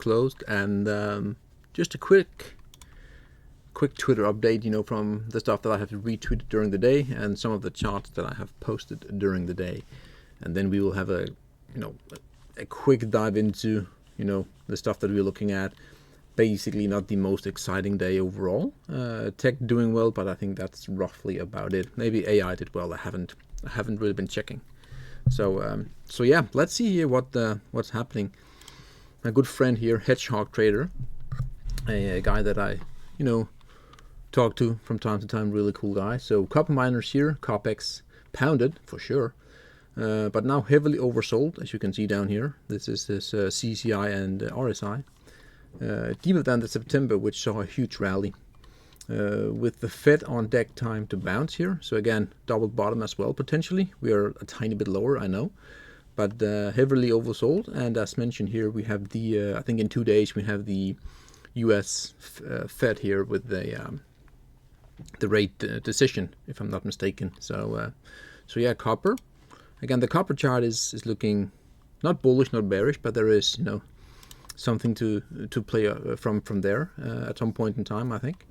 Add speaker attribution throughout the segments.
Speaker 1: closed, and just a quick Twitter update, you know, from the stuff that I have retweeted during the day and some of the charts that I have posted during the day, and then we will have a quick dive into, you know, the stuff that we're looking at. Basically not the most exciting day overall. Tech doing well, but I think that's roughly about it. Maybe AI did well. I haven't really been checking. So yeah, let's see here what's happening. My good friend here, Hedgehog Trader, a guy that I, you know, talk to from time to time, really cool guy. So copper miners here, COPEX pounded for sure, but now heavily oversold, as you can see down here. This is this CCI and RSI. Deeper than the September, which saw a huge rally, with the Fed on deck time to bounce here. So again, double bottom as well potentially. We are a tiny bit lower, I know, but heavily oversold. And as mentioned here, we have the I think in 2 days we have the U.S. Fed here with the rate decision, if I'm not mistaken. So yeah, copper. Again, the copper chart is looking not bullish, not bearish, but there is, you know, something to play from there at some point in time, I think.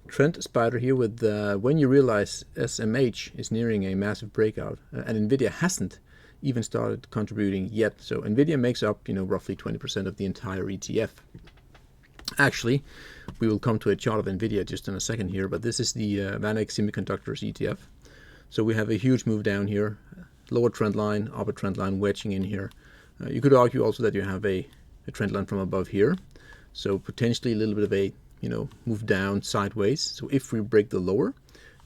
Speaker 1: Trend spider here with when you realize SMH is nearing a massive breakout, and Nvidia hasn't even started contributing yet. So Nvidia makes up, you know, roughly 20% of the entire ETF. Actually, we will come to a chart of Nvidia just in a second here, but this is the VanEck Semiconductors ETF. So we have a huge move down here, lower trend line, upper trend line wedging in here. You could argue also that you have a trend line from above here, so potentially a little bit of a, you know, move down sideways. So if we break the lower,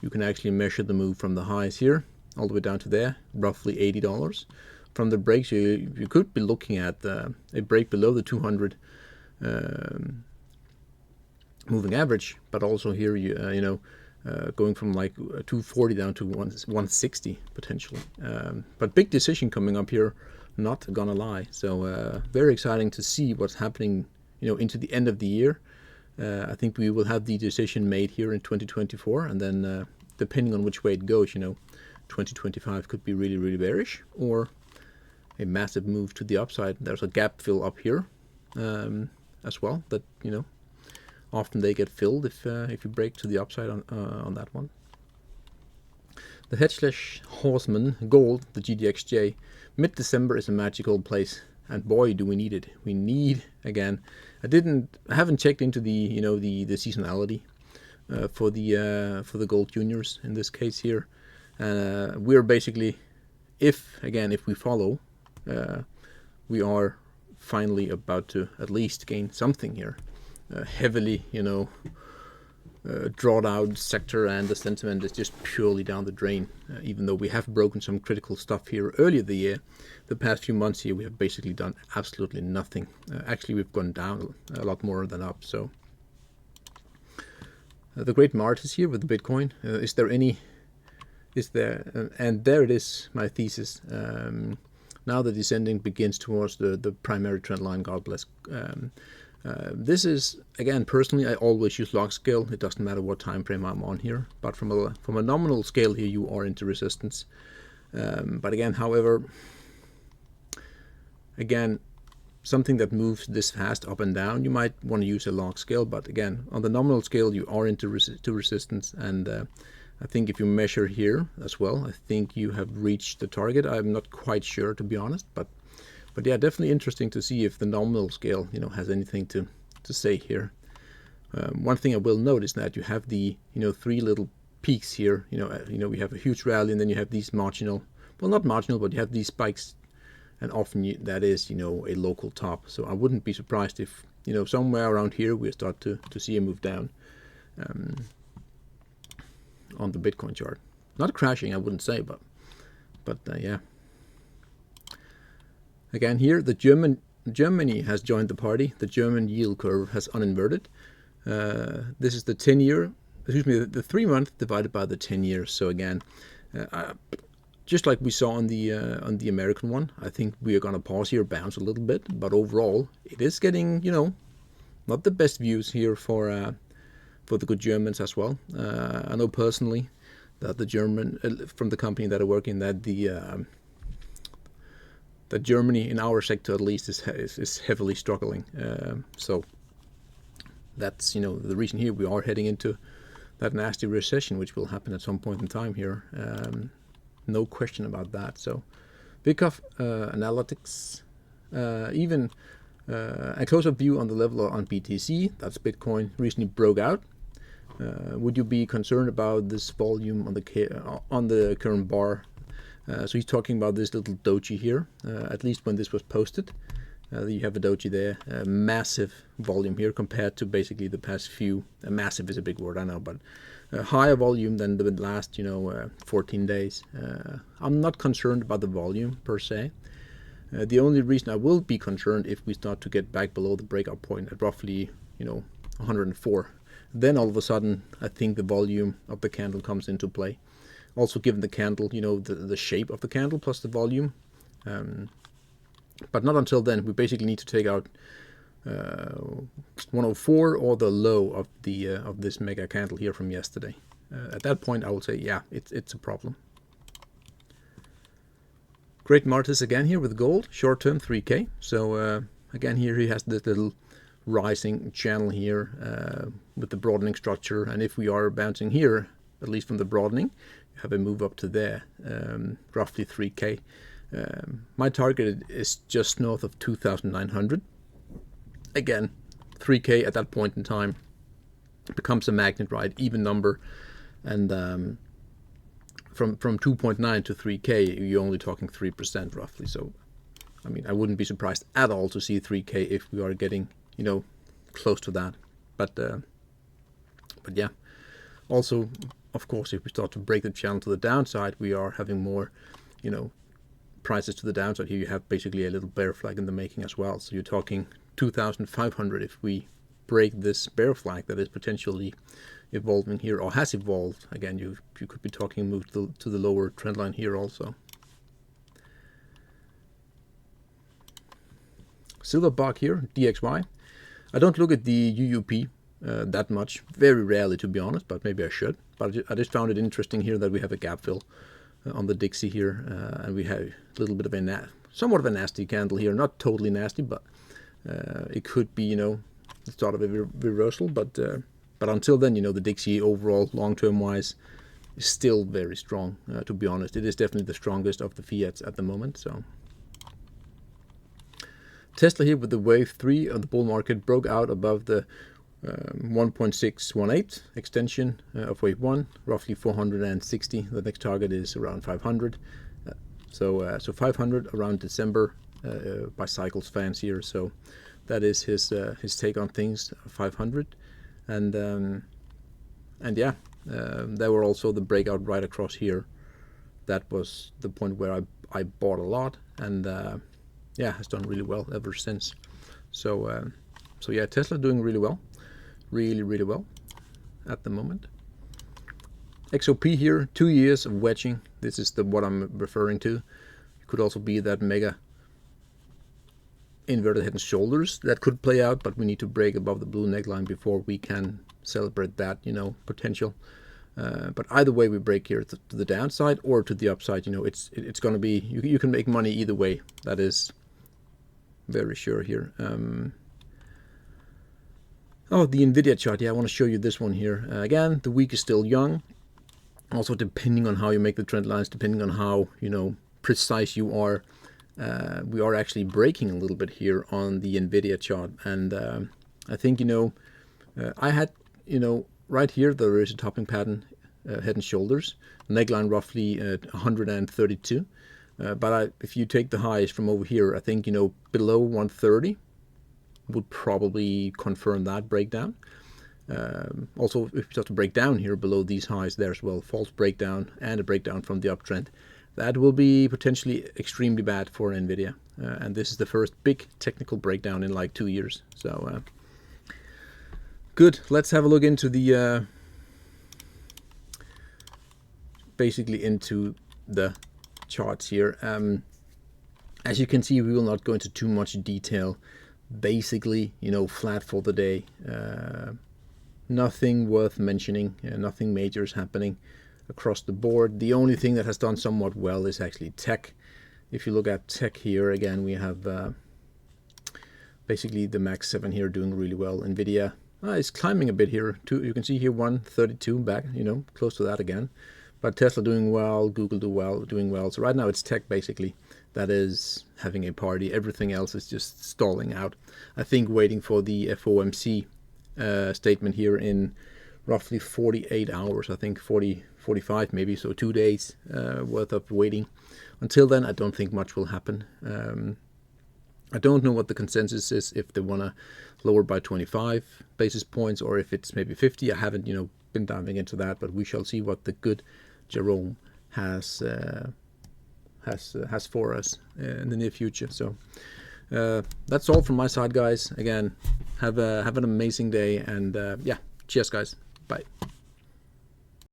Speaker 1: you can actually measure the move from the highs here all the way down to there, roughly $80 from the break. So you could be looking at a break below the 200 moving average, but also here going from like 240 down to 160 potentially. But big decision coming up here, not gonna lie. So very exciting to see what's happening, you know, into the end of the year. I think we will have the decision made here in 2024, and then depending on which way it goes, you know, 2025 could be really, really bearish, or a massive move to the upside. There's a gap fill up here as well that, you know, often they get filled if you break to the upside on that one. The Hedge/Horseman Gold, the GDXJ, mid-December is a magical place, and boy, do we need it. We need, again, I haven't checked into the, you know, the seasonality for the gold juniors in this case here. We're basically, if we follow, we are finally about to at least gain something here. Heavily, you know, drawdown sector, and the sentiment is just purely down the drain. Even though we have broken some critical stuff here earlier the year, the past few months here we have basically done absolutely nothing. Actually, we've gone down a lot more than up. So the great Mart is here with the Bitcoin. And there it is, my thesis. Now the descending begins towards the primary trend line. God bless. This is, again, personally, I always use log scale. It doesn't matter what time frame I'm on here, but from a nominal scale here, you are into resistance. But again, however, something that moves this fast up and down, you might want to use a log scale. But again, on the nominal scale, you are into resistance, and I think if you measure here as well, I think you have reached the target. I'm not quite sure, to be honest, but yeah, definitely interesting to see if the nominal scale, you know, has anything to say here. One thing I will note is that you have the, you know, three little peaks here. You know, we have a huge rally, and then you have these marginal, well, not marginal, but you have these spikes, and often that is, you know, a local top. So I wouldn't be surprised if, you know, somewhere around here we start to see a move down on the Bitcoin chart. Not crashing, I wouldn't say, but yeah. Again, here Germany has joined the party. The German yield curve has uninverted. This is the 10-year, the 3-month divided by the 10 years. So again, just like we saw on the American one, I think we are going to pause here, bounce a little bit. But overall, it is getting, you know, not the best views here for the good Germans as well. I know personally that the German from the company that I work in, that that Germany, in our sector at least, is heavily struggling. So that's, you know, the reason here we are heading into that nasty recession, which will happen at some point in time here. No question about that. So Bikoff analytics, even a close-up view on the level on BTC, that's Bitcoin, recently broke out. Would you be concerned about this volume on the current bar? So he's talking about this little doji here, at least when this was posted. You have a doji there, massive volume here compared to basically the past few. Massive is a big word, I know, but higher volume than the last, 14 days. I'm not concerned about the volume per se. The only reason I will be concerned if we start to get back below the breakout point at roughly, 104. Then all of a sudden, I think the volume of the candle comes into play. Also, given the candle, the shape of the candle plus the volume. But not until then. We basically need to take out 104 or the low of the of this mega candle here from yesterday. At that point, I would say, yeah, it's a problem. Great Martis again here with gold, short term 3K. So again here he has this little rising channel here with the broadening structure, and if we are bouncing here, at least from the broadening, you have a move up to there, roughly 3K. My target is just north of 2,900. Again, 3K at that point in time becomes a magnet, right? Even number, and from 2.9 to 3K, you're only talking 3% roughly. So, I mean, I wouldn't be surprised at all to see 3K if we are getting, close to that. But yeah, also, of course, if we start to break the channel to the downside, we are having more, prices to the downside. Here you have basically a little bear flag in the making as well. So you're talking 2,500 if we break this bear flag that is potentially evolving here, or has evolved. Again, you could be talking move to the lower trend line here also. Silver bar here, DXY. I don't look at the UUP that much, very rarely to be honest, but maybe I should. But I just found it interesting here that we have a gap fill on the Dixie here, and we have a little bit of somewhat of a nasty candle here. Not totally nasty, but it could be, the start of a reversal. But until then, the Dixie overall, long-term wise, is still very strong. To be honest, it is definitely the strongest of the fiats at the moment. So Tesla here with the wave 3 of the bull market broke out above the 1.618 extension of wave 1, roughly 460. The next target is around 500. So 500 around December by Cycles fans here. So that is his take on things, 500. And yeah, there were also the breakout right across here. That was the point where I bought a lot, and yeah, has done really well ever since. So yeah, Tesla doing really well. Really well at the moment. XOP here, 2 years of wedging. This is what I'm referring to. It could also be that mega inverted head and shoulders that could play out, but we need to break above the blue neckline before we can celebrate that, potential. But either way we break here to the downside or to the upside, it's going to be, you can make money either way. That is very sure here. Oh, the NVIDIA chart. Yeah, I want to show you this one here. Again, the week is still young. Also, depending on how you make the trend lines, depending on how, precise you are, we are actually breaking a little bit here on the NVIDIA chart. And I think, I had, right here, there is a topping pattern, head and shoulders, neckline roughly at 132. But if you take the highs from over here, I think, below 130, would probably confirm that breakdown. Also, if we start to break down here below these highs there as well, false breakdown and a breakdown from the uptrend, that will be potentially extremely bad for NVIDIA. And this is the first big technical breakdown in like 2 years. So good. Let's have a look into the basically into the charts here. As you can see, we will not go into too much detail. Basically, flat for the day. Nothing worth mentioning. Nothing major is happening across the board. The only thing that has done somewhat well is actually tech. if you look at tech here, again, we have basically the Max 7 here doing really well. Nvidia is climbing a bit here too. You can see here 132 back, you know, close to that again. But Tesla doing well, Google doing well. So right now it's tech basically that is having a party. Everything else is just stalling out. I think waiting for the FOMC statement here in roughly 48 hours. I think 45 maybe, so 2 days worth of waiting. Until then, I don't think much will happen. I don't know what the consensus is, if they want to lower by 25 basis points or if it's maybe 50. I haven't, you know, been diving into that, but we shall see what the good Jerome has for us in the near future. So that's all from my side, guys. Again, have an amazing day, and yeah, cheers, guys. Bye.